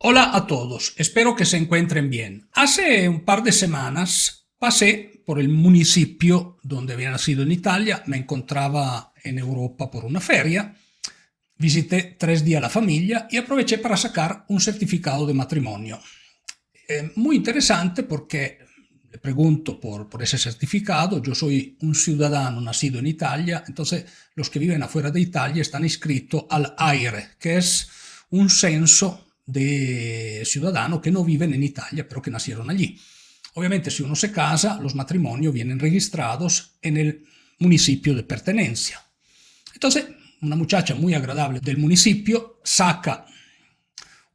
Hola a todos, espero que se encuentren bien. Hace un par de semanas pasé por el municipio donde había nacido en Italia, me encontraba en Europa por una feria, visité 3 días la familia y aproveché para sacar un certificado de matrimonio. Muy interesante porque le pregunto por ese certificado, yo soy un ciudadano nacido en Italia, entonces los que viven afuera de Italia están inscritos al AIRE, que es un censo de ciudadanos que no viven en Italia, pero que nacieron allí. Obviamente, si uno se casa, los matrimonios vienen registrados en el municipio de pertenencia. Entonces, una muchacha muy agradable del municipio saca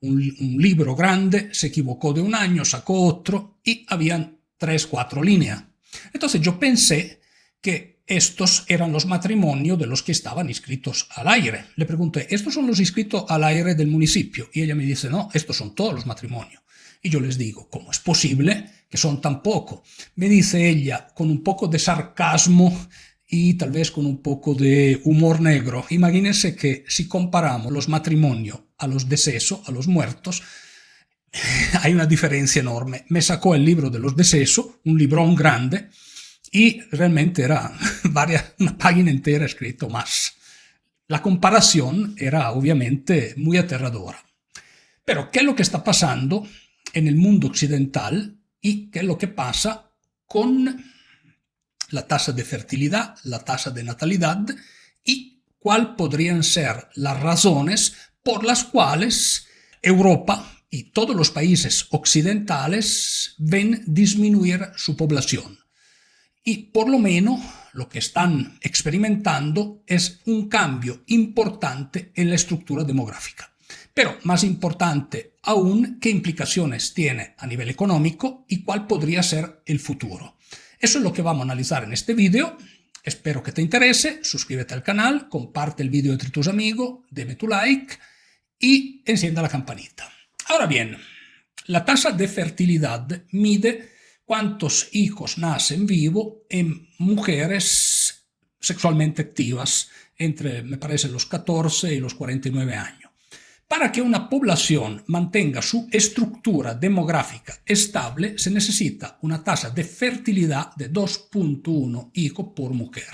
un libro grande, se equivocó de un año, sacó otro y habían 3, 4 líneas. Entonces yo pensé que estos eran los matrimonios de los que estaban inscritos al aire. Le pregunté, ¿estos son los inscritos al aire del municipio? Y ella me dice, no, estos son todos los matrimonios. Y yo les digo, ¿cómo es posible que son tan pocos? Me dice ella, con un poco de sarcasmo y tal vez con un poco de humor negro. Imagínense que si comparamos los matrimonios a los decesos, a los muertos, hay una diferencia enorme. Me sacó el libro de los decesos, un librón grande, y realmente era una página entera escrito más. La comparación era obviamente muy aterradora. Pero, ¿qué es lo que está pasando en el mundo occidental y qué es lo que pasa con la tasa de fertilidad, la tasa de natalidad y cuáles podrían ser las razones por las cuales Europa y todos los países occidentales ven disminuir su población? Y por lo menos lo que están experimentando es un cambio importante en la estructura demográfica. Pero más importante aún, ¿qué implicaciones tiene a nivel económico y cuál podría ser el futuro? Eso es lo que vamos a analizar en este video. Espero que te interese. Suscríbete al canal, comparte el video entre tus amigos, deme tu like y encienda la campanita. Ahora bien, la tasa de fertilidad mide cuántos hijos nacen vivos en mujeres sexualmente activas entre, me parece, los 14 y los 49 años. Para que una población mantenga su estructura demográfica estable, se necesita una tasa de fertilidad de 2.1 hijos por mujer.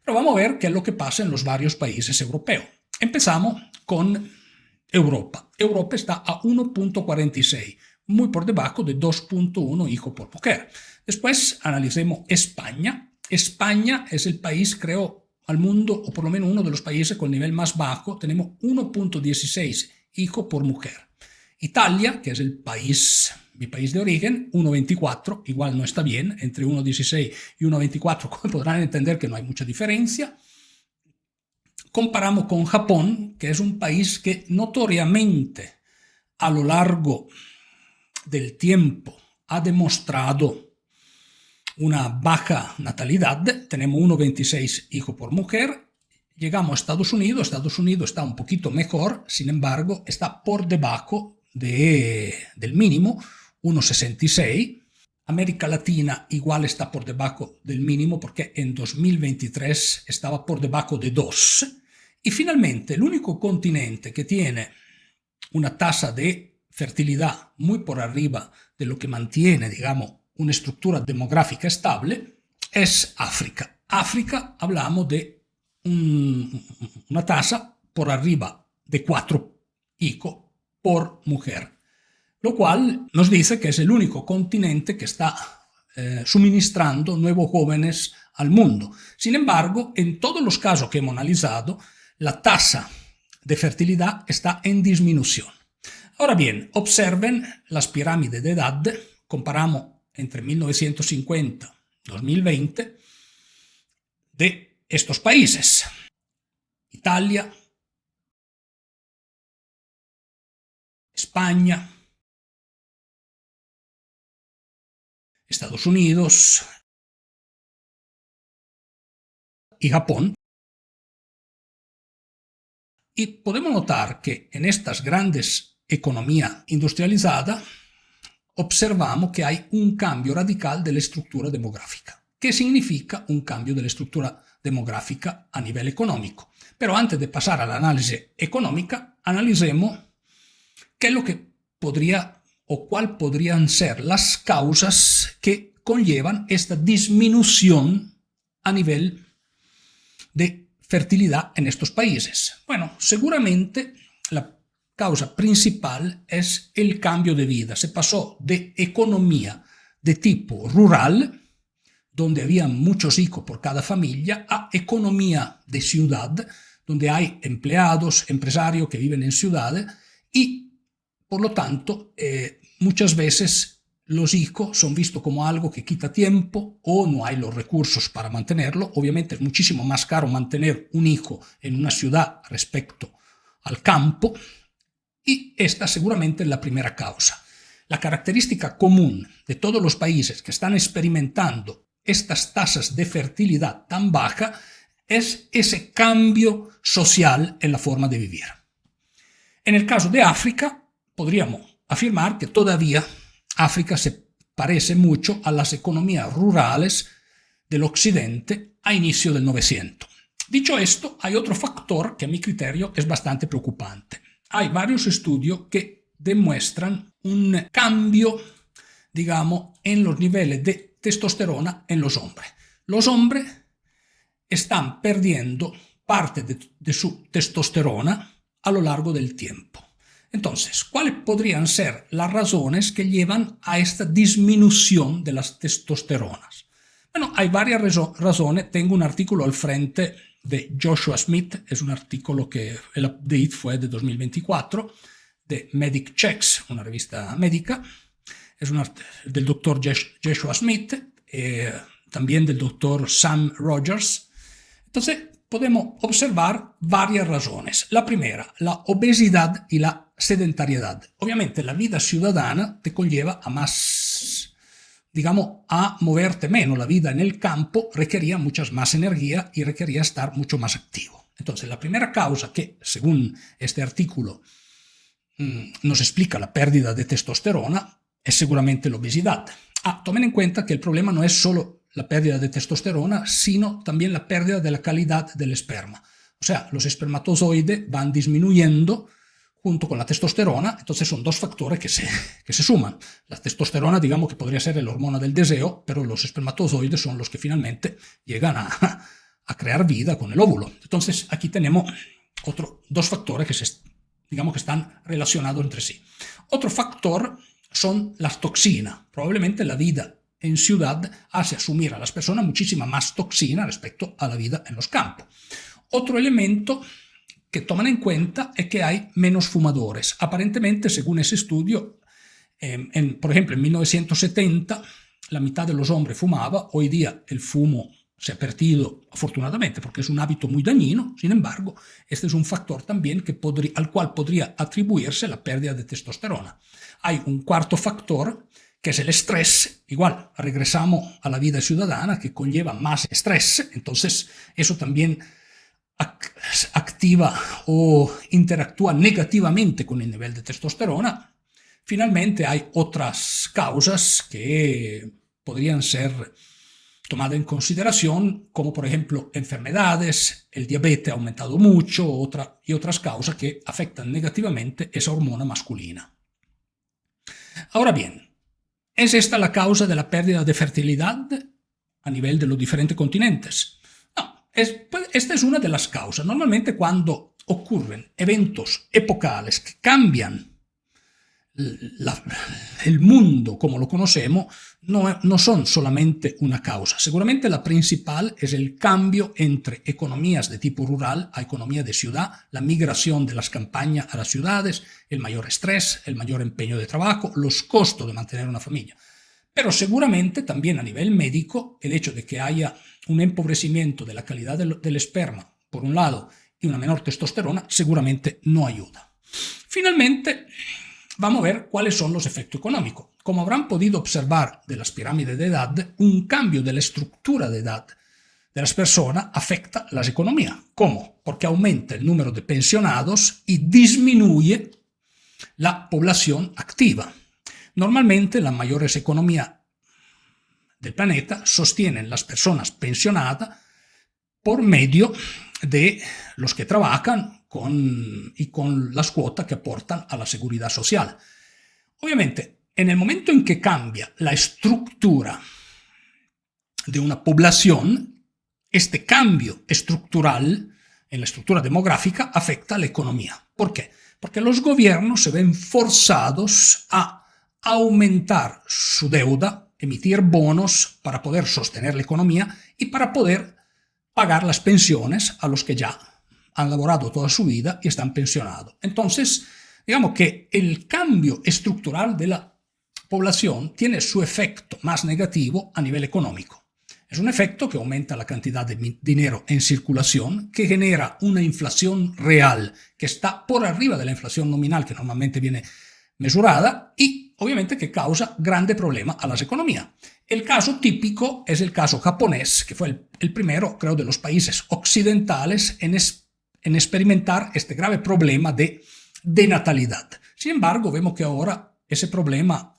Pero vamos a ver qué es lo que pasa en los varios países europeos. Empezamos con Europa. Europa está a 1.46, muy por debajo de 2.1 hijos por mujer. Después analicemos España. España es el país, creo, al mundo, o por lo menos uno de los países con nivel más bajo. Tenemos 1.16 hijos por mujer. Italia, que es mi país de origen, 1.24, igual no está bien, entre 1.16 y 1.24 podrán entender que no hay mucha diferencia. Comparamos con Japón, que es un país que notoriamente a lo largo del tiempo ha demostrado una baja natalidad, tenemos 1.26 hijos por mujer. Llegamos a Estados Unidos está un poquito mejor, sin embargo está por debajo del mínimo, 1.66. América Latina igual está por debajo del mínimo porque en 2023 estaba por debajo de 2. Y finalmente el único continente que tiene una tasa de fertilidad muy por arriba de lo que mantiene, digamos, una estructura demográfica estable es África. África hablamos de una tasa por arriba de 4 hijos por mujer, lo cual nos dice que es el único continente que está suministrando nuevos jóvenes al mundo. Sin embargo, en todos los casos que hemos analizado, la tasa de fertilidad está en disminución. Ahora bien, observen las pirámides de edad, comparamos entre 1950 y 2020 de estos países. Italia, España, Estados Unidos y Japón. Y podemos notar que en estas grandes economías industrializadas observamos que hay un cambio radical de la estructura demográfica. ¿Qué significa un cambio de la estructura demográfica a nivel económico? Pero antes de pasar a la análisis económica, analicemos qué es lo que podría o cuál podrían ser las causas que conllevan esta disminución a nivel de fertilidad en estos países. Bueno, seguramente la causa principal es el cambio de vida. Se pasó de economía de tipo rural, donde había muchos hijos por cada familia, a economía de ciudad, donde hay empleados, empresarios que viven en ciudades y, por lo tanto, muchas veces los hijos son vistos como algo que quita tiempo o no hay los recursos para mantenerlo. Obviamente es muchísimo más caro mantener un hijo en una ciudad respecto al campo y esta seguramente es la primera causa. La característica común de todos los países que están experimentando estas tasas de fertilidad tan bajas es ese cambio social en la forma de vivir. En el caso de África, podríamos afirmar que todavía África se parece mucho a las economías rurales del occidente a inicio del 900. Dicho esto, hay otro factor que a mi criterio es bastante preocupante. Hay varios estudios que demuestran un cambio, digamos, en los niveles de testosterona en los hombres. Los hombres están perdiendo parte de su testosterona a lo largo del tiempo. Entonces, ¿cuáles podrían ser las razones que llevan a esta disminución de las testosteronas? Bueno, hay varias razones. Tengo un artículo al frente de Joshua Smith, es un artículo que el update fue de 2024, de Medic Checks, una revista médica, es del doctor Joshua Smith, también del doctor Sam Rogers. Entonces, podemos observar varias razones. La primera, la obesidad y la sedentariedad. Obviamente la vida ciudadana te conlleva a más, digamos, a moverte menos. La vida en el campo requería muchas más energía y requería estar mucho más activo. Entonces, la primera causa que, según este artículo, nos explica la pérdida de testosterona es seguramente la obesidad. Tomen en cuenta que el problema no es solo la pérdida de testosterona, sino también la pérdida de la calidad del esperma. O sea, los espermatozoides van disminuyendo junto con la testosterona, entonces son dos factores que se suman. La testosterona, digamos que podría ser la hormona del deseo, pero los espermatozoides son los que finalmente llegan a crear vida con el óvulo. Entonces, aquí tenemos dos factores que digamos que están relacionados entre sí. Otro factor son las toxinas. Probablemente la vida en ciudad hace asumir a las personas muchísima más toxina respecto a la vida en los campos. Otro elemento que toman en cuenta es que hay menos fumadores. Aparentemente, según ese estudio, por ejemplo, en 1970 la mitad de los hombres fumaba. Hoy día el fumo se ha perdido, afortunadamente, porque es un hábito muy dañino. Sin embargo, este es un factor también al cual podría atribuirse la pérdida de testosterona. Hay un cuarto factor, que es el estrés. Igual, regresamos a la vida ciudadana que conlleva más estrés. Entonces, eso también activa o interactúa negativamente con el nivel de testosterona. Finalmente, hay otras causas que podrían ser tomada en consideración, como por ejemplo enfermedades, el diabetes ha aumentado mucho y otras causas que afectan negativamente esa hormona masculina. Ahora bien, ¿es esta la causa de la pérdida de fertilidad a nivel de los diferentes continentes? No, esta es una de las causas. Normalmente cuando ocurren eventos epocales que cambian el mundo como lo conocemos, no son solamente una causa. Seguramente la principal es el cambio entre economías de tipo rural a economía de ciudad, la migración de las campañas a las ciudades, el mayor estrés, el mayor empeño de trabajo, los costos de mantener una familia. Pero seguramente también a nivel médico, el hecho de que haya un empobrecimiento de la calidad del esperma, por un lado, y una menor testosterona, seguramente no ayuda. Finalmente, vamos a ver cuáles son los efectos económicos. Como habrán podido observar de las pirámides de edad, un cambio de la estructura de edad de las personas afecta las economías. ¿Cómo? Porque aumenta el número de pensionados y disminuye la población activa. Normalmente las mayores economías del planeta sostienen las personas pensionadas por medio de los que trabajan con las cuotas que aportan a la seguridad social. Obviamente, en el momento en que cambia la estructura de una población, este cambio estructural en la estructura demográfica afecta a la economía. ¿Por qué? Porque los gobiernos se ven forzados a aumentar su deuda, emitir bonos para poder sostener la economía y para poder pagar las pensiones a los que ya han laborado toda su vida y están pensionados. Entonces, digamos que el cambio estructural de la población tiene su efecto más negativo a nivel económico. Es un efecto que aumenta la cantidad de dinero en circulación, que genera una inflación real que está por arriba de la inflación nominal que normalmente viene mesurada y obviamente que causa grande problema a las economías. El caso típico es el caso japonés, que fue el primero, creo, de los países occidentales en experimentar este grave problema de natalidad. Sin embargo, vemos que ahora ese problema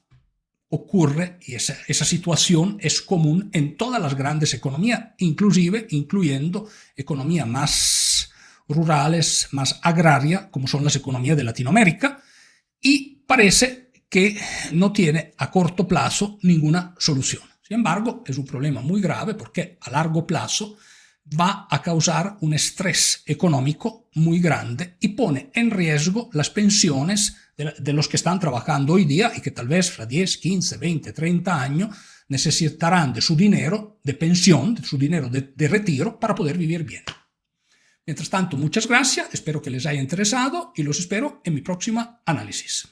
ocurre y esa situación es común en todas las grandes economías, incluyendo economías más rurales, más agrarias, como son las economías de Latinoamérica, y parece que no tiene a corto plazo ninguna solución. Sin embargo, es un problema muy grave porque a largo plazo va a causar un estrés económico muy grande y pone en riesgo las pensiones de los que están trabajando hoy día y que tal vez fra 10, 15, 20, 30 años necesitarán de su dinero de pensión, de su dinero de retiro para poder vivir bien. Mientras tanto, muchas gracias, espero que les haya interesado y los espero en mi próxima análisis.